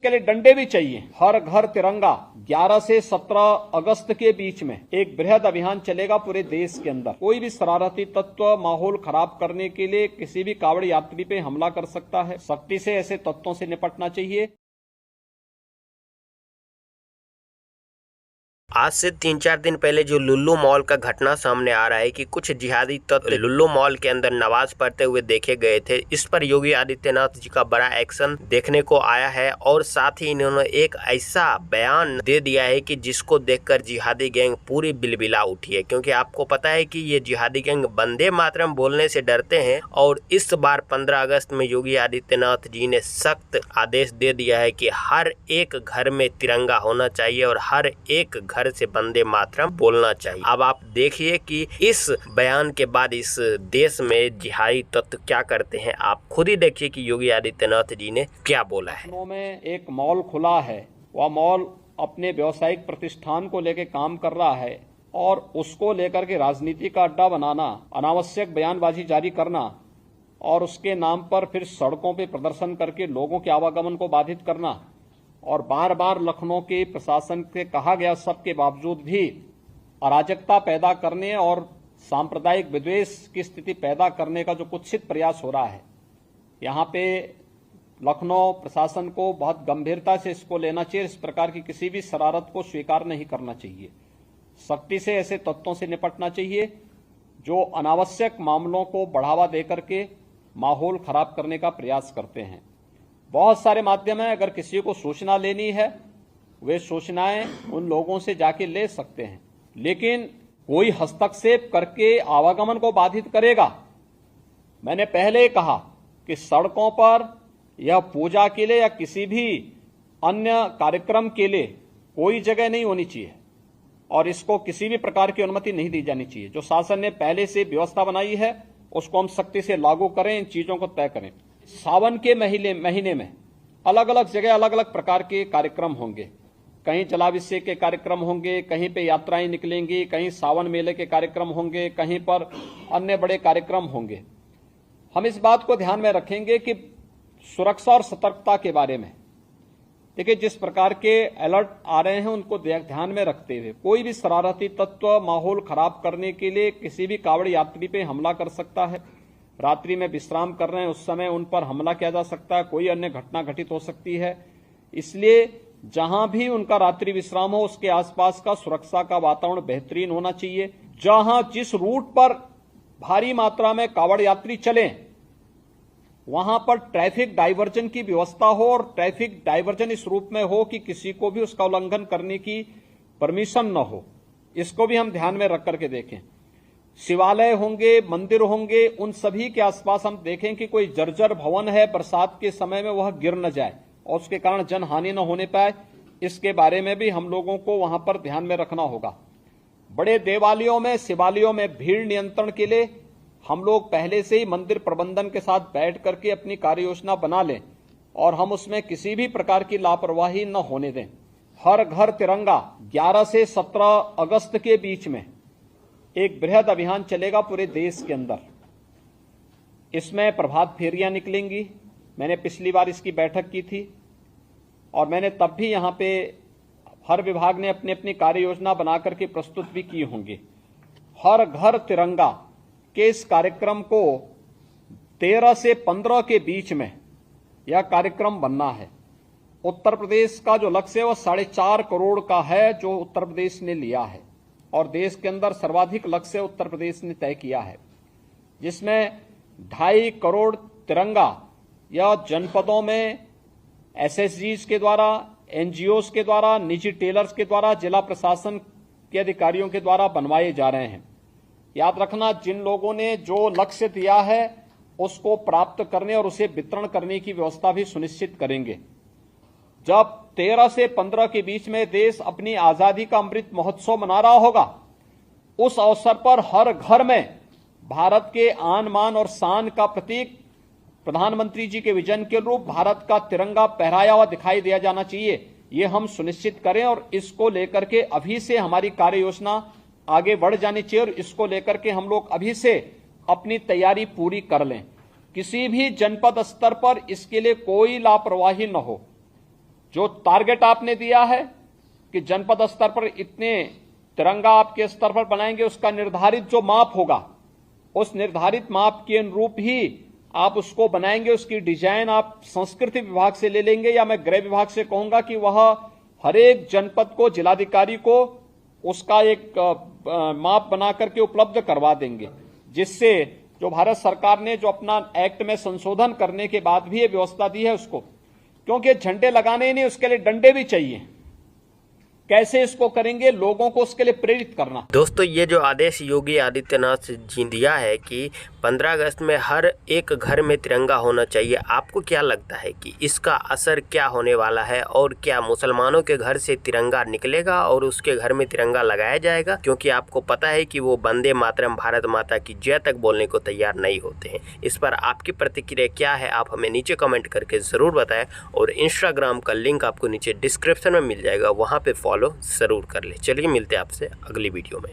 के लिए डंडे भी चाहिए। हर घर तिरंगा 11 से 17 अगस्त के बीच में एक बृहद अभियान चलेगा पूरे देश के अंदर। कोई भी शरारती तत्व माहौल खराब करने के लिए किसी भी कांवड़ यात्री पे हमला कर सकता है। सख्ती से ऐसे तत्वों से निपटना चाहिए। आज से 3-4 दिन पहले जो लुल्लू मॉल का घटना सामने आ रहा है कि कुछ जिहादी तत्व लुल्लू मॉल के अंदर नमाज पढ़ते हुए देखे गए थे, इस पर योगी आदित्यनाथ जी का बड़ा एक्शन देखने को आया है और साथ ही इन्होंने एक ऐसा बयान दे दिया है कि जिसको देखकर जिहादी गैंग पूरी बिलबिला उठी है। क्योंकि आपको पता है कि ये जिहादी गैंग वंदे मातरम बोलने से डरते हैं और इस बार 15 अगस्त में योगी आदित्यनाथ जी ने सख्त आदेश दे दिया है कि हर एक घर में तिरंगा होना चाहिए और हर एक घर से वंदे मातरम बोलना चाहिए। अब आप देखिए कि इस बयान के बाद इस देश में जिहादी तत्व क्या करते हैं। आप खुद ही देखिए कि योगी आदित्यनाथ जी ने क्या बोला है। में एक मॉल खुला है, वह मॉल अपने व्यावसायिक प्रतिष्ठान को लेकर काम कर रहा है और उसको लेकर के राजनीति का अड्डा बनाना, अनावश्यक बयानबाजी जारी करना और उसके नाम पर फिर सड़कों पर प्रदर्शन करके लोगों के आवागमन को बाधित करना और बार बार लखनऊ के प्रशासन से कहा गया सबके बावजूद भी अराजकता पैदा करने और सांप्रदायिक विद्वेष की स्थिति पैदा करने का जो कुत्सित प्रयास हो रहा है, यहाँ पे लखनऊ प्रशासन को बहुत गंभीरता से इसको लेना चाहिए। इस प्रकार की किसी भी शरारत को स्वीकार नहीं करना चाहिए। सख्ती से ऐसे तत्वों से निपटना चाहिए जो अनावश्यक मामलों को बढ़ावा देकर के माहौल खराब करने का प्रयास करते हैं। बहुत सारे माध्यम हैं, अगर किसी को सूचना लेनी है वे सूचनाएं उन लोगों से जाके ले सकते हैं, लेकिन कोई हस्तक्षेप करके आवागमन को बाधित करेगा। मैंने पहले कहा कि सड़कों पर या पूजा के लिए या किसी भी अन्य कार्यक्रम के लिए कोई जगह नहीं होनी चाहिए और इसको किसी भी प्रकार की अनुमति नहीं दी जानी चाहिए। जो शासन ने पहले से व्यवस्था बनाई है उसको हम सख्ती से लागू करें, इन चीजों को तय करें। सावन के महीने में अलग अलग जगह अलग अलग प्रकार के कार्यक्रम होंगे। कहीं जलाभिषेक के कार्यक्रम होंगे, कहीं पे यात्राएं निकलेंगी, कहीं सावन मेले के कार्यक्रम होंगे, कहीं पर अन्य बड़े कार्यक्रम होंगे। हम इस बात को ध्यान में रखेंगे कि सुरक्षा और सतर्कता के बारे में देखिए, जिस प्रकार के अलर्ट आ रहे हैं उनको ध्यान में रखते हुए कोई भी शरारती तत्व माहौल खराब करने के लिए किसी भी कांवड़ यात्री पे हमला कर सकता है। रात्रि में विश्राम कर रहे हैं उस समय उन पर हमला किया जा सकता है, कोई अन्य घटना घटित हो सकती है। इसलिए जहां भी उनका रात्रि विश्राम हो उसके आसपास का सुरक्षा का वातावरण बेहतरीन होना चाहिए। जहां जिस रूट पर भारी मात्रा में कांवड़ यात्री चलें वहां पर ट्रैफिक डाइवर्जन की व्यवस्था हो और ट्रैफिक डाइवर्जन इस रूप में हो कि किसी को भी उसका उल्लंघन करने की परमिशन न हो। इसको भी हम ध्यान में रख करके देखें। शिवालय होंगे, मंदिर होंगे, उन सभी के आसपास हम देखें कि कोई जर्जर भवन है, बरसात के समय में वह गिर न जाए और उसके कारण जनहानि न होने पाए। इसके बारे में भी हम लोगों को वहां पर ध्यान में रखना होगा। बड़े देवालयों में, शिवालयों में भीड़ नियंत्रण के लिए हम लोग पहले से ही मंदिर प्रबंधन के साथ बैठ करके अपनी कार्य योजना बना लें और हम उसमें किसी भी प्रकार की लापरवाही न होने दें। हर घर तिरंगा 11 से 17 अगस्त के बीच में एक बृहद अभियान चलेगा पूरे देश के अंदर। इसमें प्रभात फेरियां निकलेंगी। मैंने पिछली बार इसकी बैठक की थी और मैंने तब भी यहां पे हर विभाग ने अपनी अपनी कार्य योजना बना करके प्रस्तुत भी की होंगी। हर घर तिरंगा के इस कार्यक्रम को 13 से 15 के बीच में यह कार्यक्रम बनना है। उत्तर प्रदेश का जो लक्ष्य है वह 4.5 करोड़ का है जो उत्तर प्रदेश ने लिया है और देश के अंदर सर्वाधिक लक्ष्य उत्तर प्रदेश ने तय किया है, जिसमें 2.5 करोड़ तिरंगा या जनपदों में एसएसजीज के द्वारा, एनजीओज के द्वारा, निजी टेलर्स के द्वारा, जिला प्रशासन के अधिकारियों के द्वारा बनवाए जा रहे हैं। याद रखना, जिन लोगों ने जो लक्ष्य दिया है उसको प्राप्त करने और उसे वितरण करने की व्यवस्था भी सुनिश्चित करेंगे। जब 13 से 15 के बीच में देश अपनी आजादी का अमृत महोत्सव मना रहा होगा, उस अवसर पर हर घर में भारत के आन मान और शान का प्रतीक प्रधानमंत्री जी के विजन के रूप भारत का तिरंगा फहराया हुआ दिखाई दिया जाना चाहिए। ये हम सुनिश्चित करें और इसको लेकर के अभी से हमारी कार्य योजना आगे बढ़ जानी चाहिए और इसको लेकर के हम लोग अभी से अपनी तैयारी पूरी कर लें। किसी भी जनपद स्तर पर इसके लिए कोई लापरवाही न हो। जो टारगेट आपने दिया है कि जनपद स्तर पर इतने तिरंगा आपके स्तर पर बनाएंगे, उसका निर्धारित जो माप होगा उस निर्धारित माप के अनुरूप ही आप उसको बनाएंगे। उसकी डिजाइन आप संस्कृति विभाग से ले लेंगे, या मैं गृह विभाग से कहूंगा कि वह हर एक जनपद को, जिलाधिकारी को उसका एक माप बना करके उपलब्ध करवा देंगे, जिससे जो भारत सरकार ने जो अपना एक्ट में संशोधन करने के बाद भी ये व्यवस्था दी है उसको, क्योंकि झंडे लगाने ही नहीं, उसके लिए डंडे भी चाहिए। कैसे इसको करेंगे, लोगों को उसके लिए प्रेरित करना। दोस्तों, ये जो आदेश योगी आदित्यनाथ जी दिया है कि 15 अगस्त में हर एक घर में तिरंगा होना चाहिए, आपको क्या लगता है कि इसका असर क्या होने वाला है? और क्या मुसलमानों के घर से तिरंगा निकलेगा और उसके घर में तिरंगा लगाया जाएगा? क्योंकि आपको पता है कि वो वंदे मातरम, भारत माता की जय तक बोलने को तैयार नहीं होते हैं। इस पर आपकी प्रतिक्रिया क्या है, आप हमें नीचे कमेंट करके ज़रूर बताएं। और इंस्टाग्राम का लिंक आपको नीचे डिस्क्रिप्शन में मिल जाएगा, वहाँ पर फॉलो ज़रूर कर ले। चलिए मिलते हैं आपसे अगली वीडियो में।